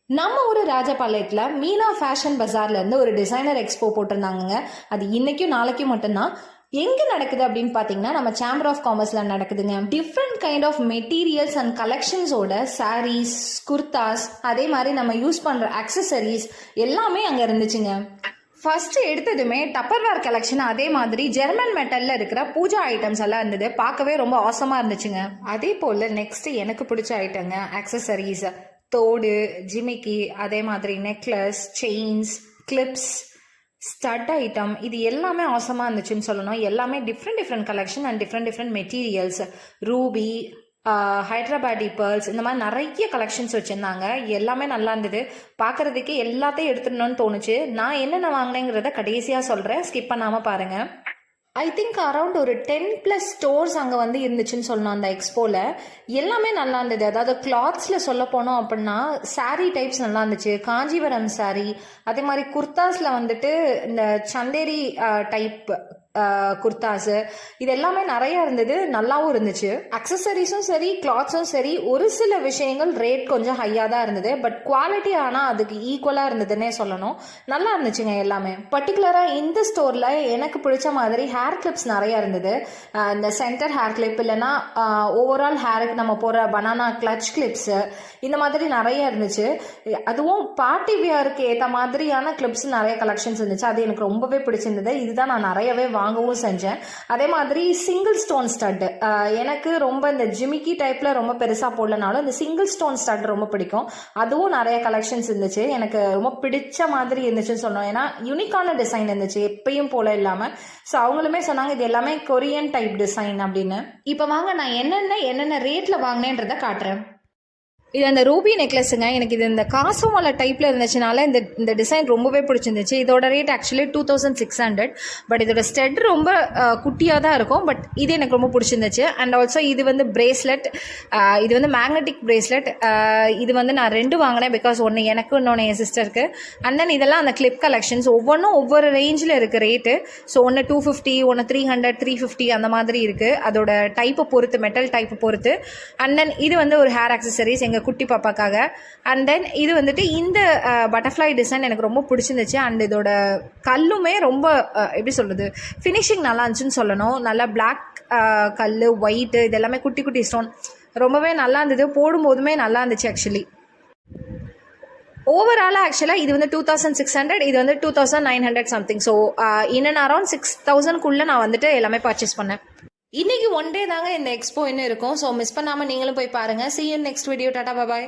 நம்ம ஒரு ராஜபாளையத்தில் மீனா ஃபேஷன் பஜார்லேருந்து ஒரு டிசைனர் எக்ஸ்போ போட்டிருந்தாங்க. அது இன்னைக்கும் நாளைக்கும் மட்டும்தான். எங்கே நடக்குது அப்படின்னு பார்த்தீங்கன்னா நம்ம சேம்பர் ஆஃப் காமர்ஸில் நடக்குதுங்க. Different kind of materials and கலெக்ஷன்ஸோட சாரீஸ், குர்தாஸ், அதே மாதிரி நம்ம யூஸ் பண்ணுற அக்சசரிஸ் எல்லாமே அங்கே இருந்துச்சுங்க. ஃபர்ஸ்ட் எடுத்ததுமே டப்பர்வேர் கலெக்ஷன், அதே மாதிரி ஜெர்மன் மெட்டல்ல இருக்கிற பூஜா ஐட்டம்ஸ் எல்லாம் இருந்தது. பார்க்கவே ரொம்ப ஆசமாக இருந்துச்சுங்க. அதே போல் நெக்ஸ்ட் எனக்கு பிடிச்ச ஐட்டங்க அக்சசரிஸ், தோடு, ஜிமிக்கி, அதே மாதிரி necklace, chains, clips, stud item, இது எல்லாமே ஆசமாக இருந்துச்சுன்னு சொல்லணும். எல்லாமே different collection and different materials, ruby, Hyderabadi pearls, இந்த மாதிரி நிறைய கலெக்ஷன்ஸ் வச்சுருந்தாங்க. எல்லாமே நல்லா இருந்தது. பார்க்குறதுக்கே எல்லாத்தையும் எடுத்துடணும்னு தோணுச்சு. நான் என்னென்ன வாங்கினேங்கிறத கடைசியாக சொல்கிறேன், ஸ்கிப் பண்ணாமல் பாருங்கள். ஐ திங்க் அரௌண்ட் ஒரு 10+ ஸ்டோர்ஸ் அங்கே வந்து இருந்துச்சுன்னு சொல்லணும் அந்த எக்ஸ்போவில். எல்லாமே நல்லா இருந்தது. அதாவது கிளாத்ஸில் சொல்ல போனோம் அப்படின்னா சாரீ டைப்ஸ் நல்லா இருந்துச்சு. காஞ்சிபுரம் சாரீ, அதே மாதிரி குர்தாஸில் வந்துட்டு இந்த சந்தேரி டைப் குர்தாஸு, இது எல்லாமே நிறைய இருந்தது. நல்லாவும் இருந்துச்சு. அக்சசரிஸும் சரி, கிளாத்ஸும் சரி, ஒரு சில விஷயங்கள் ரேட் கொஞ்சம் ஹையாக தான் இருந்தது. பட் குவாலிட்டி ஆனால் அதுக்கு ஈக்குவலாக இருந்ததுன்னே சொல்லணும். நல்லா இருந்துச்சுங்க எல்லாமே. பர்டிகுலராக இந்த ஸ்டோரில் எனக்கு பிடிச்ச மாதிரி ஹேர் கிளிப்ஸ் நிறைய இருந்தது. இந்த சென்டர் ஹேர் கிளிப், இல்லைன்னா ஓவரால் ஹேருக்கு நம்ம போகிற பனானா கிளச் கிளிப்ஸு, இந்த மாதிரி நிறைய இருந்துச்சு. அதுவும் பார்ட்டி வியருக்கு ஏற்ற மாதிரியான கிளிப்ஸ் நிறைய கலெக்ஷன்ஸ் இருந்துச்சு. அது எனக்கு ரொம்பவே பிடிச்சிருந்தது. இதுதான் நான் நிறையவே வாங்கவும் செஞ்சேன். அதே மாதிரி சிங்கிள் ஸ்டோன் ஸ்டட், எனக்கு ரொம்ப இந்த ஜிமிக்கி டைப்ல ரொம்ப பெருசா போடலனாலும் இந்த சிங்கிள் ஸ்டோன் ஸ்டட் ரொம்ப பிடிக்கும். அதுவும் நிறைய கலெக்ஷன்ஸ் இருந்துச்சு. எனக்கு ரொம்ப பிடிச்ச மாதிரி இருந்துச்சுன்னு சொன்னோம். ஏன்னா யூனிக்கான டிசைன் இருந்துச்சு, எப்பயும் போல இல்லாம. ஸோ அவங்களுமே சொன்னாங்க இது எல்லாமே கொரியன் டைப் டிசைன் அப்படின்னு. இப்போ வாங்க நான் என்னென்ன ரேட்ல வாங்கினேன்றதை காட்டுறேன். இது அந்த ரூபி நெக்லஸுங்க. எனக்கு இது இந்த காசுமலை டைப்பில் இருந்துச்சுனால இந்த டிசைன் ரொம்பவே பிடிச்சிருந்துச்சு. இதோட ரேட் ஆக்சுவலி 2600. பட் இதோட ஸ்டெட் ரொம்ப குட்டியாக தான் இருக்கும். பட் இது எனக்கு ரொம்ப பிடிச்சிருந்துச்சு. அண்ட் ஆல்சோ இது வந்து பிரேஸ்லெட், இது வந்து மேக்னெட்டிக் பிரேஸ்லெட். இது வந்து நான் 2 வாங்கினேன். பிகாஸ் ஒன்று எனக்கு, இன்னொன்று என் சிஸ்டருக்கு. அண்ட் தென் இதெல்லாம் அந்த கிளிப் கலெக்ஷன்ஸ், ஒவ்வொன்றும் ஒவ்வொரு ரேஞ்சில் இருக்குது ரேட்டு. ஸோ ஒன்று 250, ஒன்று 300, 350 அந்த மாதிரி இருக்குது. அதோட டைப்பை பொறுத்து, மெட்டல் டைப்பை பொறுத்து. அண்ட் தென் இது வந்து ஒரு ஹேர் அக்சசரிஸ் எங்கள் குட்டி பாப்பாக்காக. அண்ட் தென் இது வந்துட்டு இந்த பட்டர்ஃப்ளை டிசைன் எனக்கு ரொம்ப பிடிச்சிருந்துச்சு. அண்ட் இதோட கல்லுமே ரொம்ப எப்படி சொல்கிறது, ஃபினிஷிங் நல்லா இருந்துச்சுன்னு சொல்லணும். நல்லா பிளாக் கல், ஒயிட்டு, இது எல்லாமே குட்டி ஸ்டோன், ரொம்பவே நல்லா இருந்தது. போடும்போதுமே நல்லா இருந்துச்சு ஆக்சுவலி. ஓவராலாக ஆக்சுவலாக இது வந்து 2600, இது வந்து 2900 something. So in and around 6000க்குள்ளே நான் வந்துட்டு எல்லாமே பர்ச்சேஸ் பண்ணேன். இன்னைக்கு ஒன் டே தாங்க இந்த எக்ஸ்போ இன்னும் இருக்கும். ஸோ மிஸ் பண்ணாமல் நீங்களும் போய் பாருங்கள். See you in next video. Tata, bye.